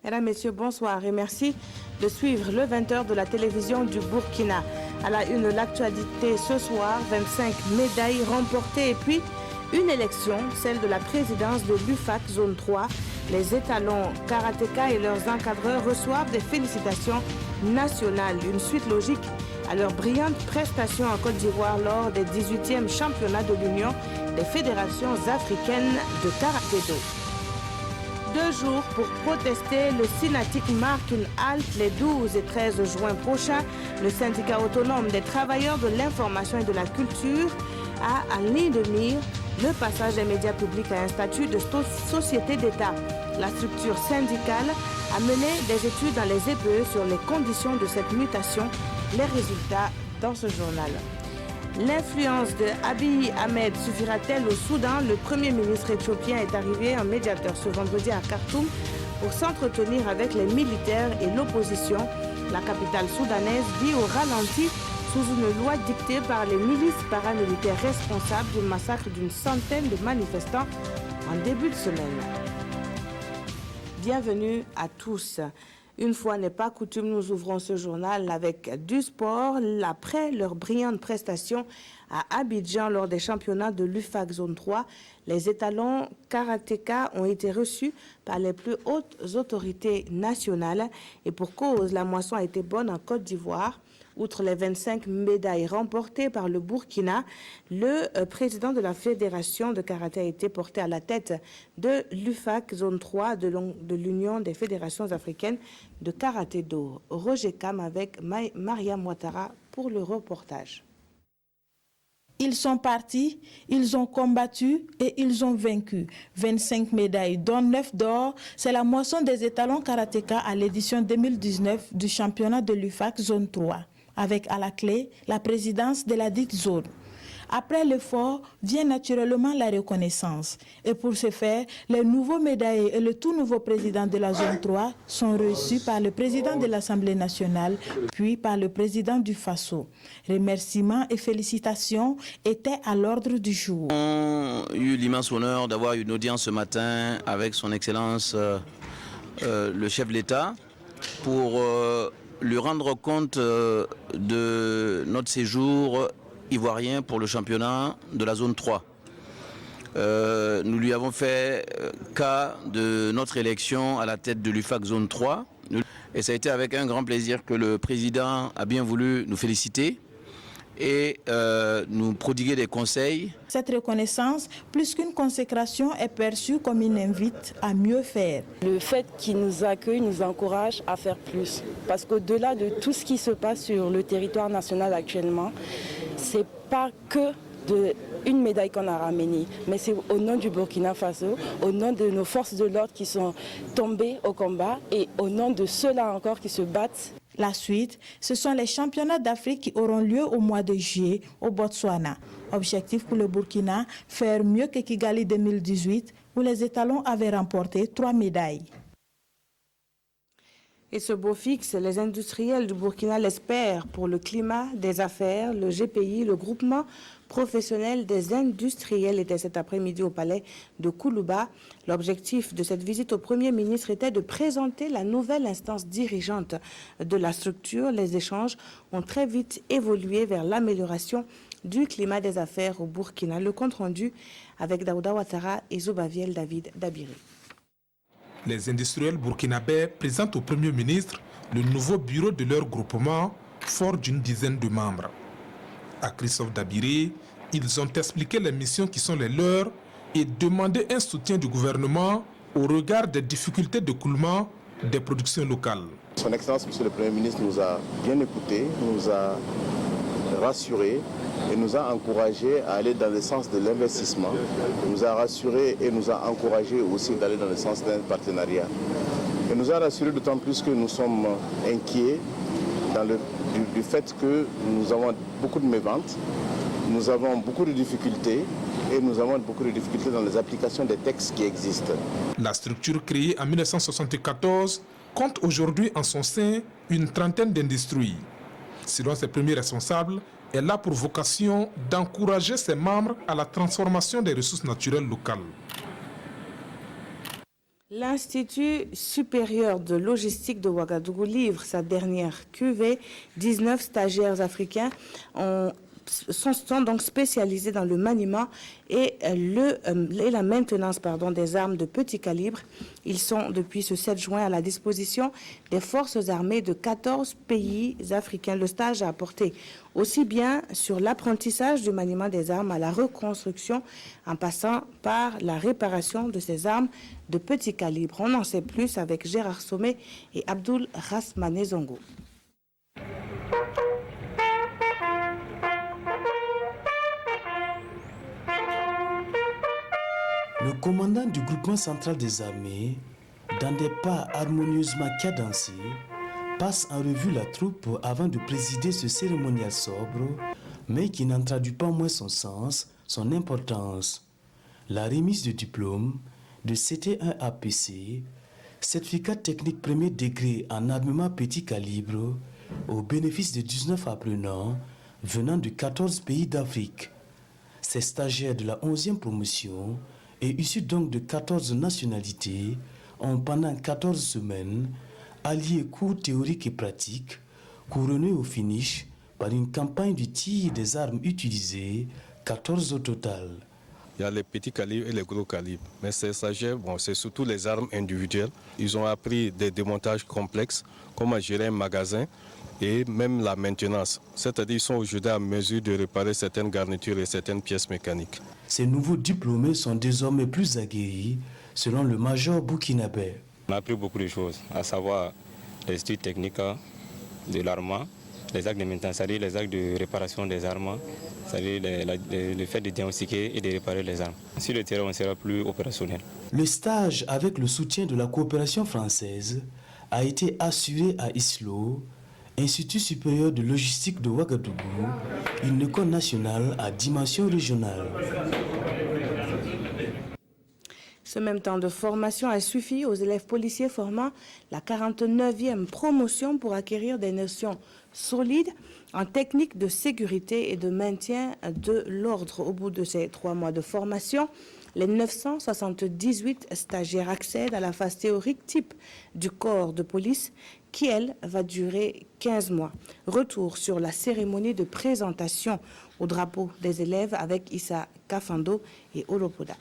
Mesdames, Messieurs, bonsoir et merci de suivre le 20h de la télévision du Burkina. À la une, l'actualité ce soir, 25 médailles remportées et puis une élection, celle de la présidence de l'UFAC Zone 3. Les étalons karatéka et leurs encadreurs reçoivent des félicitations nationales. Une suite logique à leurs brillantes prestations en Côte d'Ivoire lors des 18e championnats de l'Union des fédérations africaines de karaté-do. 2 jours pour protester, le Synatic marque une halte les 12 et 13 juin prochains. Le syndicat autonome des travailleurs de l'information et de la culture a en ligne de mire le passage des médias publics à un statut de société d'État. La structure syndicale a mené des études dans les EPE sur les conditions de cette mutation. Les résultats dans ce journal. L'influence de Abiy Ahmed suffira-t-elle au Soudan? Le Premier ministre éthiopien est arrivé en médiateur ce vendredi à Khartoum pour s'entretenir avec les militaires et l'opposition. La capitale soudanaise vit au ralenti sous une loi dictée par les milices paramilitaires responsables du massacre d'une centaine de manifestants en début de semaine. Bienvenue à tous. Une fois n'est pas coutume, nous ouvrons ce journal avec du sport. Après leur brillante prestation à Abidjan lors des championnats de l'UFAC Zone 3, les étalons karatéka ont été reçus par les plus hautes autorités nationales. Et pour cause, la moisson a été bonne en Côte d'Ivoire. Outre les 25 médailles remportées par le Burkina, le président de la fédération de karaté a été porté à la tête de l'UFAC Zone 3 de l'Union des fédérations africaines de karaté-do. Roger Kam avec Maria Ouattara pour le reportage. Ils sont partis, ils ont combattu et ils ont vaincu. 25 médailles, dont 9 d'or. C'est la moisson des étalons karatéka à l'édition 2019 du championnat de l'UFAC Zone 3. Avec à la clé la présidence de la dite zone. Après l'effort, vient naturellement la reconnaissance. Et pour ce faire, les nouveaux médaillés et le tout nouveau président de la zone 3 sont reçus par le président de l'Assemblée nationale, puis par le président du FASO. Remerciements et félicitations étaient à l'ordre du jour. On a eu l'immense honneur d'avoir une audience ce matin avec son Excellence le chef de l'État pour lui rendre compte de notre séjour ivoirien pour le championnat de la zone 3. Nous lui avons fait cas de notre élection à la tête de l'UFAC zone 3 et ça a été avec un grand plaisir que le président a bien voulu nous féliciter et nous prodiguer des conseils. Cette reconnaissance, plus qu'une consécration, est perçue comme une invite à mieux faire. Le fait qu'il nous accueille nous encourage à faire plus. Parce qu'au-delà de tout ce qui se passe sur le territoire national actuellement, c'est pas que une médaille qu'on a ramenée, mais c'est au nom du Burkina Faso, au nom de nos forces de l'ordre qui sont tombées au combat et au nom de ceux-là encore qui se battent. La suite, ce sont les championnats d'Afrique qui auront lieu au mois de juillet au Botswana. Objectif pour le Burkina, faire mieux que Kigali 2018 où les étalons avaient remporté 3 médailles. Et ce beau fixe, les industriels du Burkina l'espèrent pour le climat des affaires. Le GPI, le groupement professionnel des industriels, était cet après-midi au palais de Koulouba. L'objectif de cette visite au Premier ministre était de présenter la nouvelle instance dirigeante de la structure. Les échanges ont très vite évolué vers l'amélioration du climat des affaires au Burkina. Le compte-rendu avec Daouda Ouattara et Zobaviel David Dabiri. Les industriels burkinabés présentent au Premier ministre le nouveau bureau de leur groupement, fort d'une dizaine de membres. À Christophe Dabiri, ils ont expliqué les missions qui sont les leurs et demandé un soutien du gouvernement au regard des difficultés d'écoulement des productions locales. Son Excellence, Monsieur le Premier ministre, nous a bien écoutés, nous a rassurés et nous a encouragés à aller dans le sens de l'investissement. Il nous a rassurés et nous a encouragés aussi d'aller dans le sens d'un partenariat. Et nous a rassurés d'autant plus que nous sommes inquiets du fait que nous avons beaucoup de méventes, nous avons beaucoup de difficultés et nous avons beaucoup de difficultés dans les applications des textes qui existent. La structure créée en 1974 compte aujourd'hui en son sein une trentaine d'industries. Selon ses premiers responsables, elle a pour vocation d'encourager ses membres à la transformation des ressources naturelles locales. L'Institut supérieur de logistique de Ouagadougou livre sa dernière cuvée. 19 stagiaires africains sont donc spécialisés dans le maniement et la maintenance des armes de petit calibre. Ils sont depuis ce 7 juin à la disposition des forces armées de 14 pays africains. Le stage a apporté aussi bien sur l'apprentissage du maniement des armes à la reconstruction en passant par la réparation de ces armes de petit calibre. On en sait plus avec Gérard Sommet et Abdoul Rasmane Zongo. Le commandant du groupement central des armées, dans des pas harmonieusement cadencés, passe en revue la troupe avant de présider ce cérémonial sobre, mais qui n'en traduit pas moins son sens, son importance. La remise de diplôme de CT1 APC, certificat technique premier degré en armement petit calibre, au bénéfice de 19 apprenants venant de 14 pays d'Afrique. Ces stagiaires de la 11e promotion et issus donc de 14 nationalités ont pendant 14 semaines allié cours théoriques et pratiques, couronnés au finish par une campagne de tir des armes utilisées, 14 au total. Il y a les petits calibres et les gros calibres. Mais ces stagiaires, c'est surtout les armes individuelles. Ils ont appris des démontages complexes, comment gérer un magasin et même la maintenance. C'est-à-dire qu'ils sont aujourd'hui à mesure de réparer certaines garnitures et certaines pièces mécaniques. Ces nouveaux diplômés sont désormais plus aguerris, selon le major burkinabé. On a appris beaucoup de choses, à savoir les études techniques de l'armement, les actes de maintenance, c'est-à-dire les actes de réparation des armes, c'est-à-dire le fait de diagnostiquer et de réparer les armes. Sur le terrain, on sera plus opérationnel. Le stage, avec le soutien de la coopération française, a été assuré à ISLO, Institut supérieur de logistique de Ouagadougou, une école nationale à dimension régionale. Ce même temps de formation a suffi aux élèves policiers formant la 49e promotion pour acquérir des notions solides en technique de sécurité et de maintien de l'ordre. Au bout de ces 3 mois de formation, les 978 stagiaires accèdent à la phase théorique type du corps de police qui, elle, va durer 15 mois. Retour sur la cérémonie de présentation au drapeau des élèves avec Issa Kafando et Olopoda.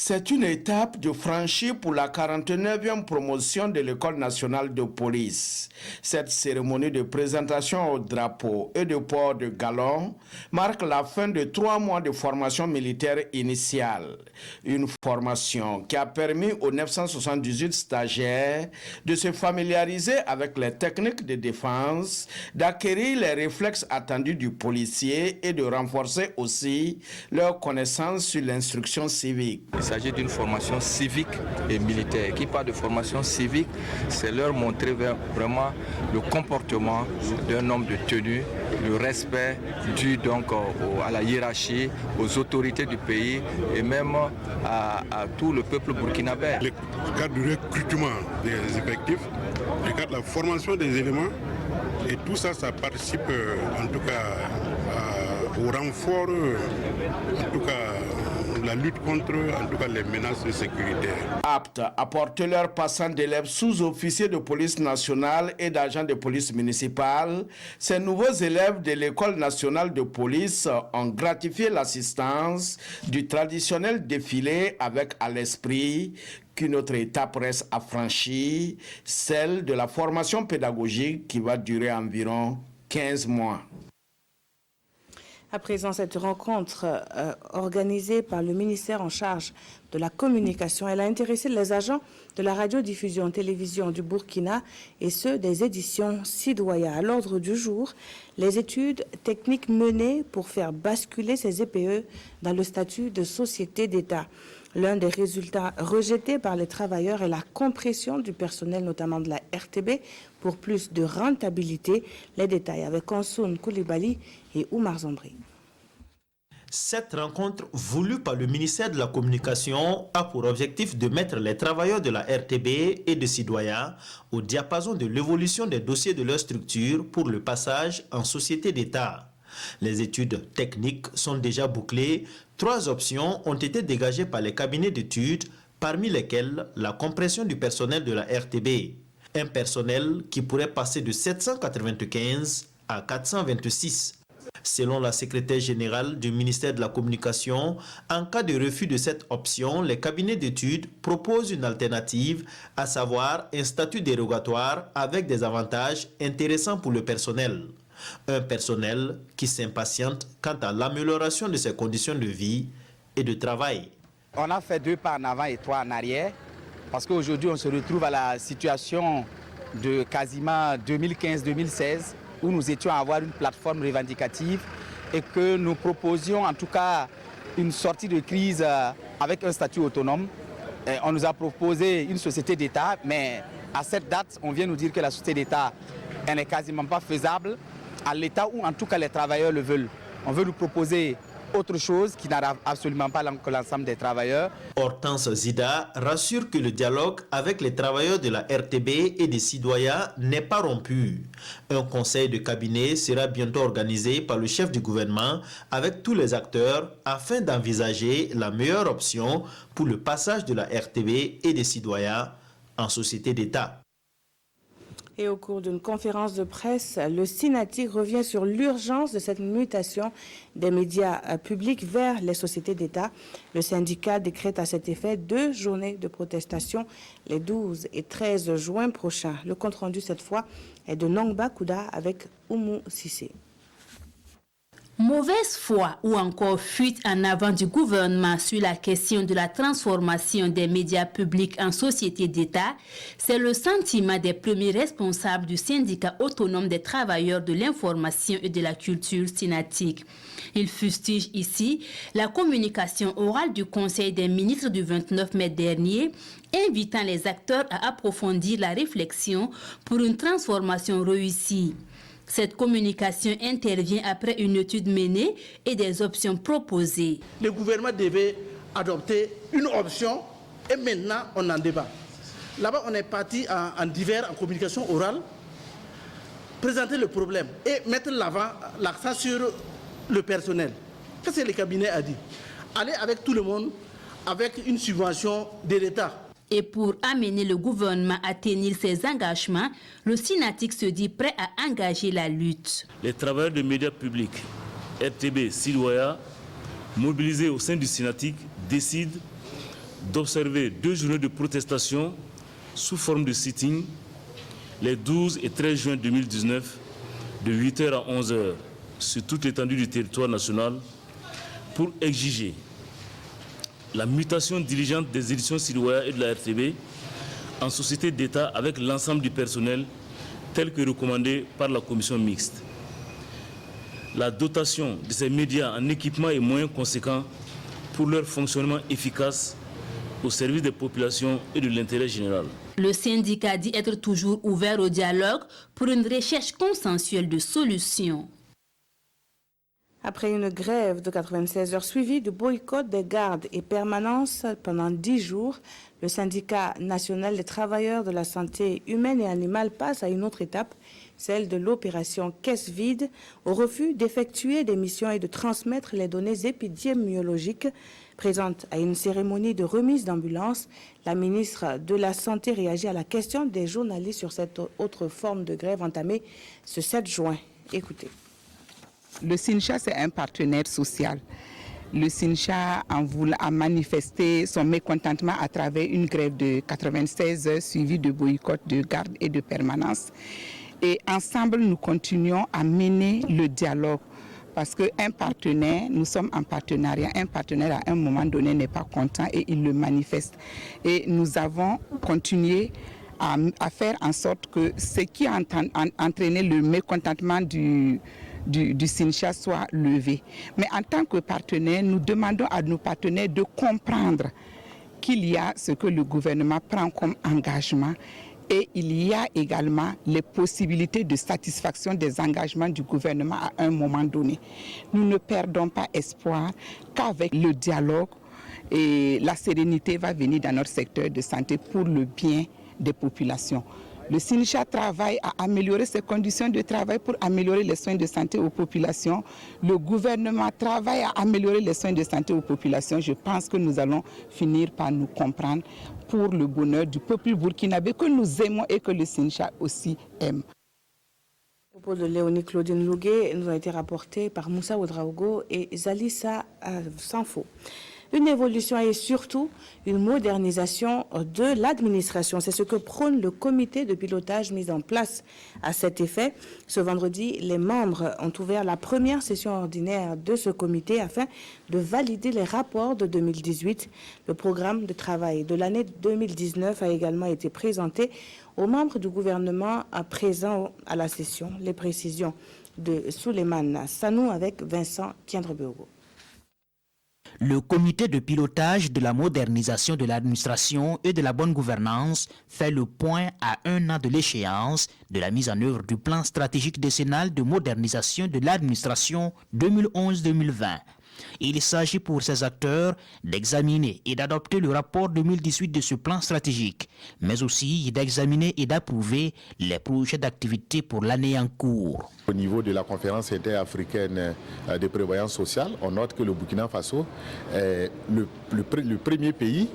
C'est une étape de franchie pour la 49e promotion de l'École nationale de police. Cette cérémonie de présentation au drapeau et de port de galon marque la fin de 3 mois de formation militaire initiale. Une formation qui a permis aux 978 stagiaires de se familiariser avec les techniques de défense, d'acquérir les réflexes attendus du policier et de renforcer aussi leurs connaissances sur l'instruction civique. Il s'agit d'une formation civique et militaire. Qui parle de formation civique, c'est leur montrer vraiment le comportement d'un homme de tenue, le respect dû donc à la hiérarchie, aux autorités du pays et même à tout le peuple burkinabé. Le cadre du recrutement des effectifs, le cadre de la formation des éléments, et tout ça, ça participe en tout cas au renfort, en tout cas la lutte contre les menaces sécuritaires. Aptes à porter leur passant d'élèves sous-officiers de police nationale et d'agents de police municipale, ces nouveaux élèves de l'École nationale de police ont gratifié l'assistance du traditionnel défilé avec à l'esprit qu'une autre étape reste à franchir, celle de la formation pédagogique qui va durer environ 15 mois. À présent, cette rencontre organisée par le ministère en charge de la communication, elle a intéressé les agents de la radiodiffusion télévision du Burkina et ceux des éditions Sidoya. À l'ordre du jour, les études techniques menées pour faire basculer ces EPE dans le statut de société d'État. L'un des résultats rejetés par les travailleurs est la compression du personnel, notamment de la RTB, pour plus de rentabilité. Les détails avec Konsoun Koulibaly et Oumar Zombri. Cette rencontre voulue par le ministère de la Communication a pour objectif de mettre les travailleurs de la RTB et de Sidoya au diapason de l'évolution des dossiers de leur structure pour le passage en société d'État. Les études techniques sont déjà bouclées. 3 options ont été dégagées par les cabinets d'études parmi lesquels la compression du personnel de la RTB. Un personnel qui pourrait passer de 795 à 426. Selon la secrétaire générale du ministère de la Communication, en cas de refus de cette option, les cabinets d'études proposent une alternative, à savoir un statut dérogatoire avec des avantages intéressants pour le personnel. Un personnel qui s'impatiente quant à l'amélioration de ses conditions de vie et de travail. On a fait 2 pas en avant et 3 en arrière, parce qu'aujourd'hui on se retrouve à la situation de quasiment 2015-2016, où nous étions à avoir une plateforme revendicative et que nous proposions en tout cas une sortie de crise avec un statut autonome. Et on nous a proposé une société d'État, mais à cette date, on vient nous dire que la société d'État n'est quasiment pas faisable à l'état où en tout cas les travailleurs le veulent. On veut nous proposer autre chose qui n'arrive absolument pas que l'ensemble des travailleurs. Hortense Zida rassure que le dialogue avec les travailleurs de la RTB et des Sidoya n'est pas rompu. Un conseil de cabinet sera bientôt organisé par le chef du gouvernement avec tous les acteurs afin d'envisager la meilleure option pour le passage de la RTB et des Sidoya en société d'État. Et au cours d'une conférence de presse, le SYNATIC revient sur l'urgence de cette mutation des médias publics vers les sociétés d'État. Le syndicat décrète à cet effet 2 journées de protestation les 12 et 13 juin prochains. Le compte-rendu cette fois est de Nongba Kouda avec Oumou Sissé. Mauvaise foi ou encore fuite en avant du gouvernement sur la question de la transformation des médias publics en société d'État, c'est le sentiment des premiers responsables du syndicat autonome des travailleurs de l'information et de la culture SYNATIC. Ils fustigent ici la communication orale du Conseil des ministres du 29 mai dernier, invitant les acteurs à approfondir la réflexion pour une transformation réussie. Cette communication intervient après une étude menée et des options proposées. Le gouvernement devait adopter une option et maintenant on en débat. Là-bas, on est parti en divers, en communication orale, présenter le problème et mettre l'accent sur le personnel. Qu'est-ce que le cabinet a dit? Aller avec tout le monde, avec une subvention de l'État. Et pour amener le gouvernement à tenir ses engagements, le SYNATIC se dit prêt à engager la lutte. Les travailleurs des médias publics, RTB, Sidoya, mobilisés au sein du SYNATIC, décident d'observer 2 journées de protestation sous forme de sitting les 12 et 13 juin 2019 de 8h à 11h sur toute l'étendue du territoire national pour exiger la mutation dirigeante des éditions Sidoya et de la RTB en société d'État avec l'ensemble du personnel tel que recommandé par la commission mixte. La dotation de ces médias en équipement et moyens conséquents pour leur fonctionnement efficace au service des populations et de l'intérêt général. Le syndicat dit être toujours ouvert au dialogue pour une recherche consensuelle de solutions. Après une grève de 96 heures suivie du boycott des gardes et permanences pendant 10 jours, le syndicat national des travailleurs de la santé humaine et animale passe à une autre étape, celle de l'opération caisse vide, au refus d'effectuer des missions et de transmettre les données épidémiologiques. Présente à une cérémonie de remise d'ambulance, la ministre de la Santé réagit à la question des journalistes sur cette autre forme de grève entamée ce 7 juin. Écoutez. Le SYNCHA, c'est un partenaire social. Le SYNCHA a manifesté son mécontentement à travers une grève de 96 heures suivie de boycott de garde et de permanence. Et ensemble, nous continuons à mener le dialogue. Parce qu'un partenaire, nous sommes en partenariat, un partenaire à un moment donné n'est pas content et il le manifeste. Et nous avons continué à faire en sorte que ce qui a entraîné le mécontentement du SYNCHA soit levé. Mais en tant que partenaire, nous demandons à nos partenaires de comprendre qu'il y a ce que le gouvernement prend comme engagement et il y a également les possibilités de satisfaction des engagements du gouvernement à un moment donné. Nous ne perdons pas espoir qu'avec le dialogue, et la sérénité va venir dans notre secteur de santé pour le bien des populations. Le SINCHA travaille à améliorer ses conditions de travail pour améliorer les soins de santé aux populations. Le gouvernement travaille à améliorer les soins de santé aux populations. Je pense que nous allons finir par nous comprendre pour le bonheur du peuple burkinabé que nous aimons et que le SINCHA aussi aime. Les propos de Léonie Claudine Louguet nous ont été rapportés par Moussa Ouedraogo et Zalissa Sanfo. Une évolution et surtout une modernisation de l'administration. C'est ce que prône le comité de pilotage mis en place à cet effet. Ce vendredi, les membres ont ouvert la première session ordinaire de ce comité afin de valider les rapports de 2018. Le programme de travail de l'année 2019 a également été présenté aux membres du gouvernement présents à la session. Les précisions de Souleymane Sanou avec Vincent Kiandrebeogo. Le comité de pilotage de la modernisation de l'administration et de la bonne gouvernance fait le point à 1 an de l'échéance de la mise en œuvre du plan stratégique décennal de modernisation de l'administration 2011-2020. Il s'agit pour ces acteurs d'examiner et d'adopter le rapport 2018 de ce plan stratégique, mais aussi d'examiner et d'approuver les projets d'activité pour l'année en cours. Au niveau de la conférence interafricaine de prévoyance sociale, on note que le Burkina Faso est le premier pays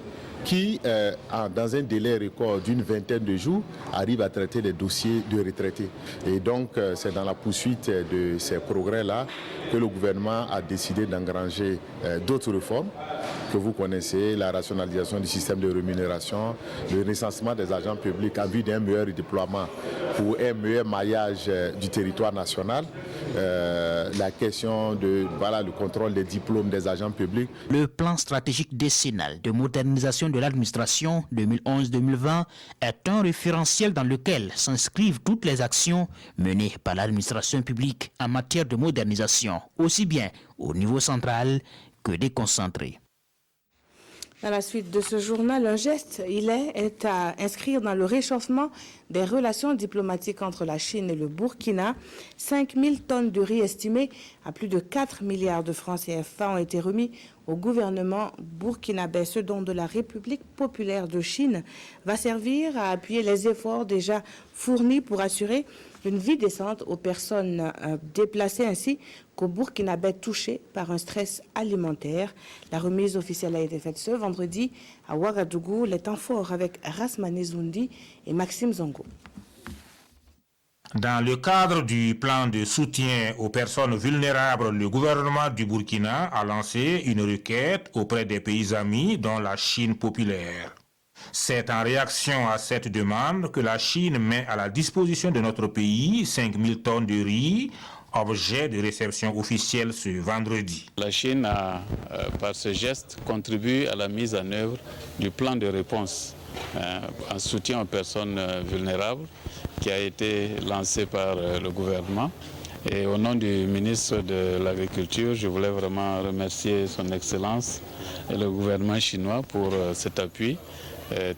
qui, dans un délai record d'une vingtaine de jours, arrive à traiter les dossiers de retraités. Et donc, c'est dans la poursuite de ces progrès-là que le gouvernement a décidé d'engranger d'autres réformes que vous connaissez, la rationalisation du système de rémunération, le recensement des agents publics en vue d'un meilleur déploiement pour un meilleur maillage du territoire national, la question de le contrôle des diplômes des agents publics. Le plan stratégique décennal de modernisation de l'administration 2011-2020 est un référentiel dans lequel s'inscrivent toutes les actions menées par l'administration publique en matière de modernisation, aussi bien au niveau central que déconcentré. Dans la suite de ce journal, un geste, est à inscrire dans le réchauffement des relations diplomatiques entre la Chine et le Burkina. 5000 tonnes de riz estimées à plus de 4 milliards de francs CFA ont été remis au gouvernement burkinabé. Ce don de la République populaire de Chine va servir à appuyer les efforts déjà fournis pour assurer une vie décente aux personnes déplacées ainsi qu'aux Burkinabés touchés par un stress alimentaire. La remise officielle a été faite ce vendredi à Ouagadougou. Les temps forts avec Rasmane Zoundi et Maxime Zongo. Dans le cadre du plan de soutien aux personnes vulnérables, le gouvernement du Burkina a lancé une requête auprès des pays amis, dont la Chine populaire. C'est en réaction à cette demande que la Chine met à la disposition de notre pays 5000 tonnes de riz, objet de réception officielle ce vendredi. La Chine a, par ce geste, contribué à la mise en œuvre du plan de réponse en soutien aux personnes vulnérables qui a été lancé par le gouvernement. Et au nom du ministre de l'Agriculture, je voulais vraiment remercier son Excellence et le gouvernement chinois pour cet appui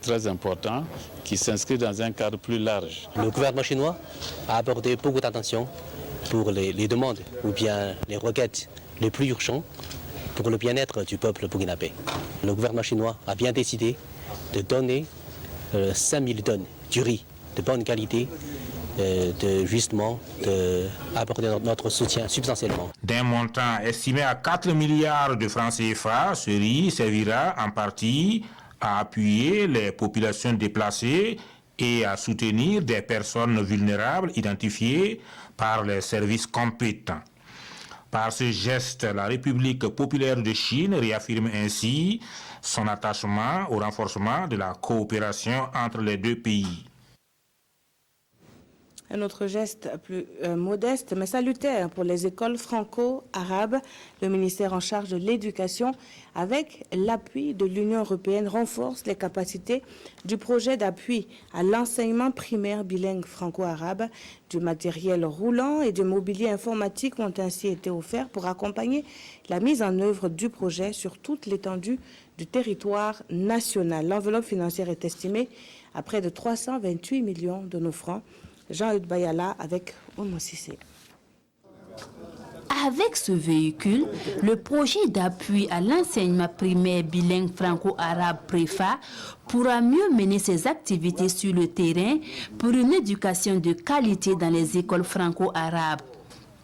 très important qui s'inscrit dans un cadre plus large. Le gouvernement chinois a apporté beaucoup d'attention pour les demandes ou bien les requêtes les plus urgentes pour le bien-être du peuple burkinabé. Le gouvernement chinois a bien décidé de donner 5000 tonnes du riz de bonne qualité, apporter notre soutien substantiellement. D'un montant estimé à 4 milliards de francs CFA, ce riz servira en partie à appuyer les populations déplacées et à soutenir des personnes vulnérables identifiées par les services compétents. Par ce geste, la République populaire de Chine réaffirme ainsi son attachement au renforcement de la coopération entre les deux pays. Un autre geste plus modeste mais salutaire pour les écoles franco-arabes. Le ministère en charge de l'éducation, avec l'appui de l'Union européenne, renforce les capacités du projet d'appui à l'enseignement primaire bilingue franco-arabe. Du matériel roulant et du mobilier informatique ont ainsi été offerts pour accompagner la mise en œuvre du projet sur toute l'étendue du territoire national. L'enveloppe financière est estimée à près de 328 millions de nos francs. Jean-Hugues Bayala avec Omo Sissé. Avec ce véhicule, le projet d'appui à l'enseignement primaire bilingue franco-arabe PREFA pourra mieux mener ses activités sur le terrain pour une éducation de qualité dans les écoles franco-arabes.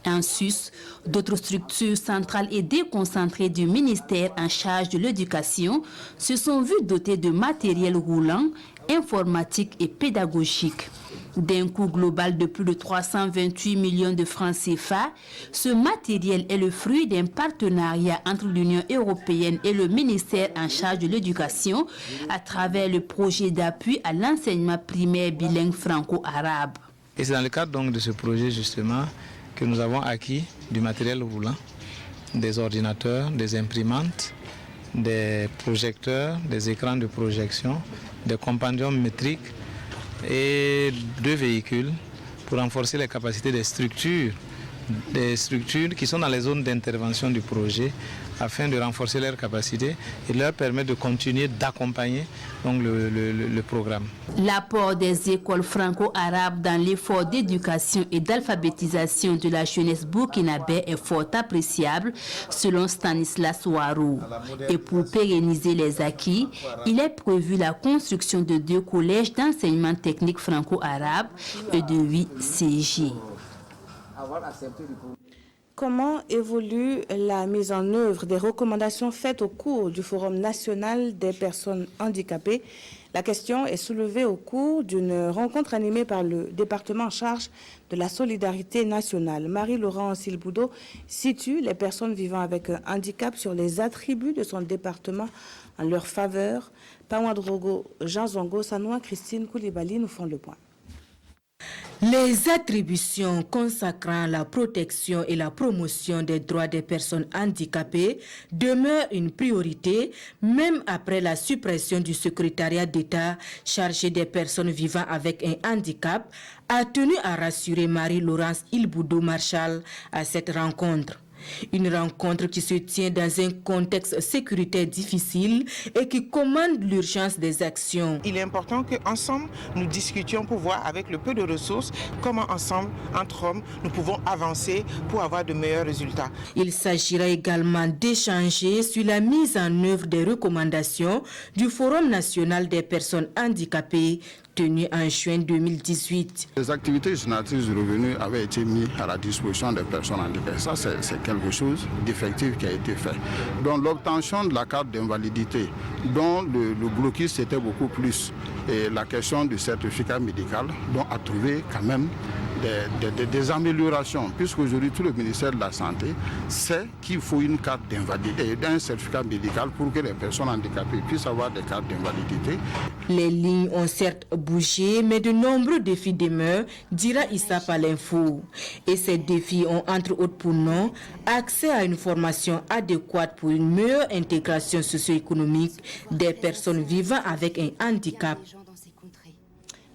En sus, d'autres structures centrales et déconcentrées du ministère en charge de l'éducation se sont vues dotées de matériel roulant, informatique et pédagogique. D'un coût global de plus de 328 millions de francs CFA, ce matériel est le fruit d'un partenariat entre l'Union européenne et le ministère en charge de l'éducation à travers le projet d'appui à l'enseignement primaire bilingue franco-arabe. Et c'est dans le cadre donc de ce projet justement que nous avons acquis du matériel roulant, des ordinateurs, des imprimantes, des projecteurs, des écrans de projection, des compagnons métriques et 2 véhicules pour renforcer les capacités des structures qui sont dans les zones d'intervention du projet afin de renforcer leurs capacités et leur permettre de continuer d'accompagner donc le programme. L'apport des écoles franco-arabes dans l'effort d'éducation et d'alphabétisation de la jeunesse burkinabé est fort appréciable selon Stanislas Ouarou. Et pour pérenniser les acquis, il est prévu la construction de 2 collèges d'enseignement technique franco-arabe et de 8 CJ. Comment évolue la mise en œuvre des recommandations faites au cours du Forum national des personnes handicapées? La question est soulevée au cours d'une rencontre animée par le département en charge de la solidarité nationale. Marie-Laurence Ilboudo situe les personnes vivant avec un handicap sur les attributs de son département en leur faveur. Pawadrogo, Jean Zongo, Sanoa, Christine Koulibaly nous font le point. Les attributions consacrant la protection et la promotion des droits des personnes handicapées demeurent une priorité, même après la suppression du secrétariat d'État chargé des personnes vivant avec un handicap, a tenu à rassurer Marie-Laurence Ilboudo Marshall à cette rencontre. Une rencontre qui se tient dans un contexte sécuritaire difficile et qui commande l'urgence des actions. Il est important qu'ensemble, nous discutions pour voir avec le peu de ressources comment ensemble, entre hommes, nous pouvons avancer pour avoir de meilleurs résultats. Il s'agira également d'échanger sur la mise en œuvre des recommandations du Forum national des personnes handicapées tenu en juin 2018. Les activités génératrices de revenus avaient été mises à la disposition des personnes handicapées. Ça, c'est quelque chose d'effectif qui a été fait. Donc l'obtention de la carte d'invalidité, dont le blocus était beaucoup plus, et la question du certificat médical, dont a trouvé quand même des améliorations, puisqu'aujourd'hui tout le ministère de la Santé sait qu'il faut une carte d'invalidité et un certificat médical pour que les personnes handicapées puissent avoir des cartes d'invalidité. Les lignes ont certes bougé, mais de nombreux défis demeurent, dira Issa Palinfo. Et ces défis ont entre autres pour nom accès à une formation adéquate pour une meilleure intégration socio-économique des personnes vivant avec un handicap.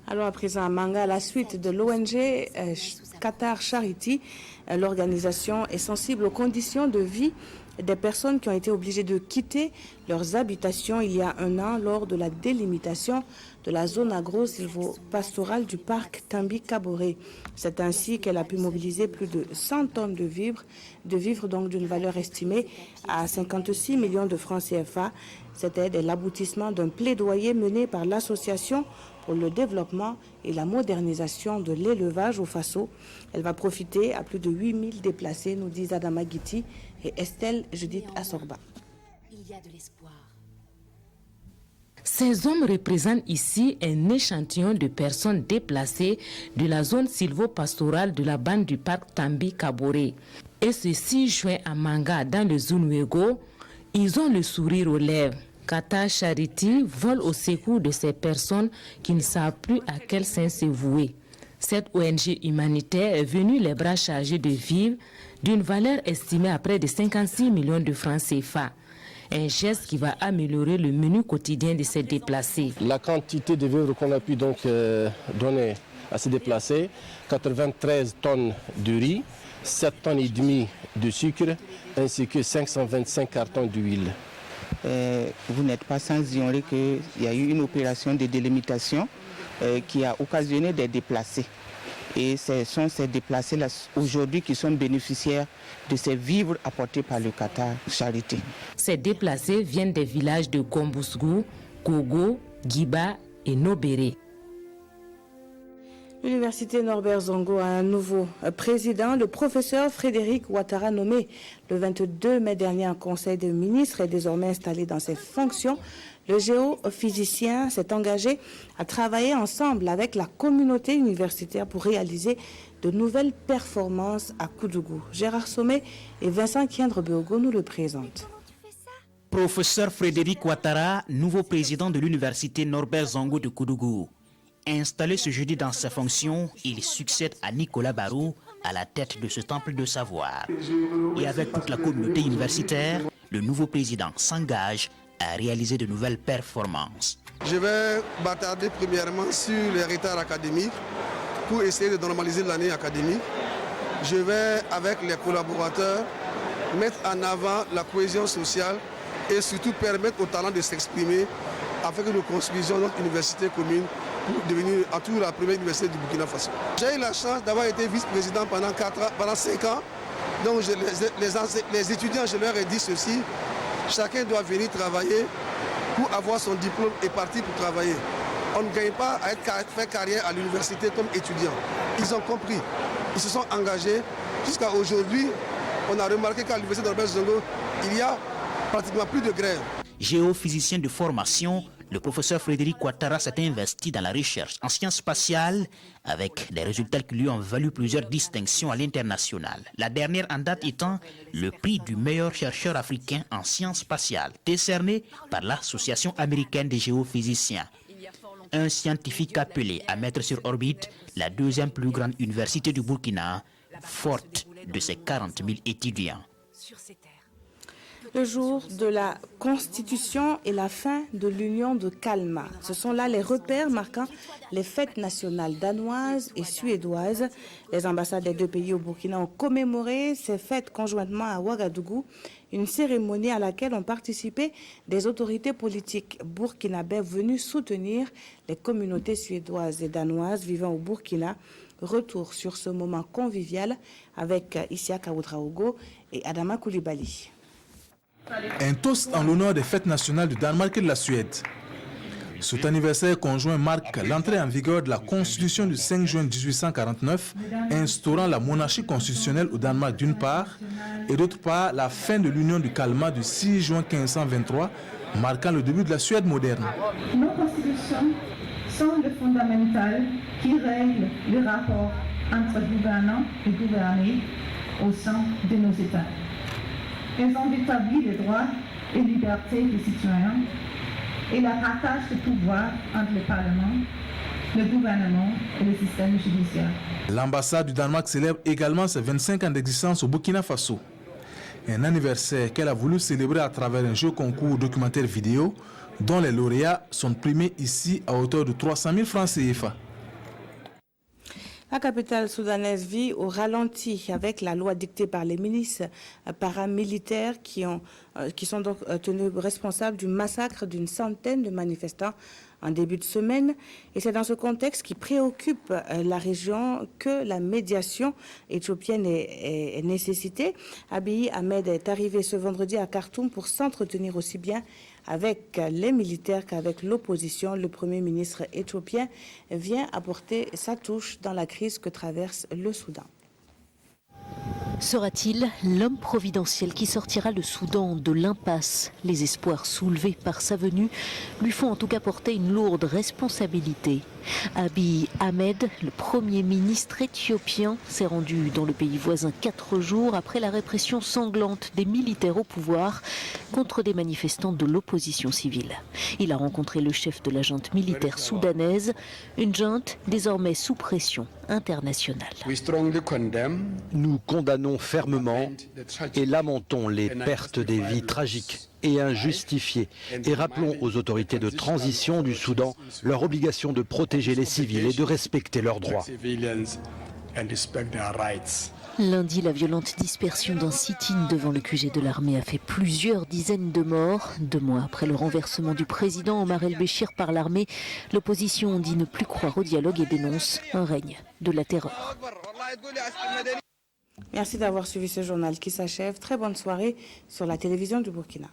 Alors à présent à Manga, à la suite de l'ONG Qatar Charity, l'organisation est sensible aux conditions de vie des personnes qui ont été obligées de quitter leurs habitations il y a un an lors de la délimitation de la zone agro-silvopastorale du parc Tambi-Kaboré. C'est ainsi qu'elle a pu mobiliser plus de 100 tonnes de vivres donc d'une valeur estimée à 56 millions de francs CFA. Cette aide est l'aboutissement d'un plaidoyer mené par l'association pour le développement et la modernisation de l'élevage au Faso. Elle va profiter à plus de 8000 déplacés, nous disent Adama Guiti et Estelle Judith Assorba. Il y a de l'espoir. Ces hommes représentent ici un échantillon de personnes déplacées de la zone sylvo-pastorale de la bande du parc Tambi-Kaboré. Et ce 6 juin à Manga, dans le Zunwego, ils ont le sourire aux lèvres. Qatar Charity vole au secours de ces personnes qui ne savent plus à quel sein se vouer. Cette ONG humanitaire est venue les bras chargés de vivres d'une valeur estimée à près de 56 millions de francs CFA. Un geste qui va améliorer le menu quotidien de ces déplacés. La quantité de vivres qu'on a pu donc donner à ces déplacés, 93 tonnes de riz, 7 tonnes et demie de sucre, ainsi que 525 cartons d'huile. Vous n'êtes pas sans ignorer qu'il y a eu une opération de délimitation qui a occasionné des déplacés. Et ce sont ces déplacés-là aujourd'hui qui sont bénéficiaires de ces vivres apportés par le Qatar Charité. Ces déplacés viennent des villages de Kombousgou, Kogo, Giba et Nobéré. L'université Norbert Zongo a un nouveau président, le professeur Frédéric Ouattara, nommé le 22 mai dernier en Conseil des ministres, est désormais installé dans ses fonctions. Le géophysicien s'est engagé à travailler ensemble avec la communauté universitaire pour réaliser de nouvelles performances à Koudougou. Gérard Sommet et Vincent Kiandre-Beogo nous le présentent. Professeur Frédéric Ouattara, nouveau président de l'université Norbert Zongo de Koudougou. Installé ce jeudi dans ses fonctions, il succède à Nicolas Barou à la tête de ce temple de savoir. Et avec toute la communauté universitaire, le nouveau président s'engage à réaliser de nouvelles performances. Je vais m'attarder premièrement sur les retards académiques pour essayer de normaliser l'année académique. Je vais, avec les collaborateurs, mettre en avant la cohésion sociale et surtout permettre aux talents de s'exprimer afin que nous construisions notre université commune pour devenir à tout la première université du Burkina Faso. J'ai eu la chance d'avoir été vice-président pendant 5 ans. Donc les étudiants, je leur ai dit ceci, chacun doit venir travailler pour avoir son diplôme et partir pour travailler. On ne gagne pas à faire carrière à l'université comme étudiant. Ils ont compris, ils se sont engagés. Jusqu'à aujourd'hui, on a remarqué qu'à l'université Norbert Zongo, il y a pratiquement plus de grèves. Géophysicien de formation, le professeur Frédéric Ouattara s'est investi dans la recherche en sciences spatiales avec des résultats qui lui ont valu plusieurs distinctions à l'international. La dernière en date étant le prix du meilleur chercheur africain en sciences spatiales, décerné par l'Association américaine des géophysiciens. Un scientifique appelé à mettre sur orbite la deuxième plus grande université du Burkina, forte de ses 40 000 étudiants. Le jour de la Constitution et la fin de l'Union de Kalma. Ce sont là les repères marquant les fêtes nationales danoises et suédoises. Les ambassades des deux pays au Burkina ont commémoré ces fêtes conjointement à Ouagadougou, une cérémonie à laquelle ont participé des autorités politiques burkinabais venues soutenir les communautés suédoises et danoises vivant au Burkina. Retour sur ce moment convivial avec Isiaka Ouedraogo et Adama Koulibaly. Un toast en l'honneur des fêtes nationales du Danemark et de la Suède. Cet anniversaire conjoint marque l'entrée en vigueur de la Constitution du 5 juin 1849, instaurant la monarchie constitutionnelle au Danemark d'une part, et d'autre part la fin de l'Union du Kalma du 6 juin 1523, marquant le début de la Suède moderne. Nos constitutions sont le fondamental qui règle le rapport entre gouvernants et gouvernés au sein de nos États. Elles ont établi les droits et libertés des citoyens et la partage de pouvoir entre le Parlement, le gouvernement et le système judiciaire. L'ambassade du Danemark célèbre également ses 25 ans d'existence au Burkina Faso. Un anniversaire qu'elle a voulu célébrer à travers un jeu concours documentaire vidéo dont les lauréats sont primés ici à hauteur de 300 000 francs CFA. La capitale soudanaise vit au ralenti avec la loi dictée par les milices paramilitaires qui sont donc tenus responsables du massacre d'une centaine de manifestants en début de semaine. Et c'est dans ce contexte qui préoccupe la région que la médiation éthiopienne est nécessitée. Abiy Ahmed est arrivé ce vendredi à Khartoum pour s'entretenir aussi bien avec les militaires qu'avec l'opposition. Le Premier ministre éthiopien vient apporter sa touche dans la crise que traverse le Soudan. Sera-t-il l'homme providentiel qui sortira le Soudan de l'impasse? Les espoirs soulevés par sa venue lui font en tout cas porter une lourde responsabilité. Abiy Ahmed, le Premier ministre éthiopien, s'est rendu dans le pays voisin 4 jours après la répression sanglante des militaires au pouvoir contre des manifestants de l'opposition civile. Il a rencontré le chef de la junte militaire soudanaise, une junte désormais sous pression internationale. Nous condamnons fermement et lamentons les pertes des vies tragiques et injustifiées et rappelons aux autorités de transition du Soudan leur obligation de protéger les civils et de respecter leurs droits. Lundi, la violente dispersion d'un sit-in devant le QG de l'armée a fait plusieurs dizaines de morts. 2 mois après le renversement du président Omar el-Béchir par l'armée, l'opposition dit ne plus croire au dialogue et dénonce un règne de la terreur. Merci d'avoir suivi ce journal qui s'achève. Très bonne soirée sur la télévision du Burkina.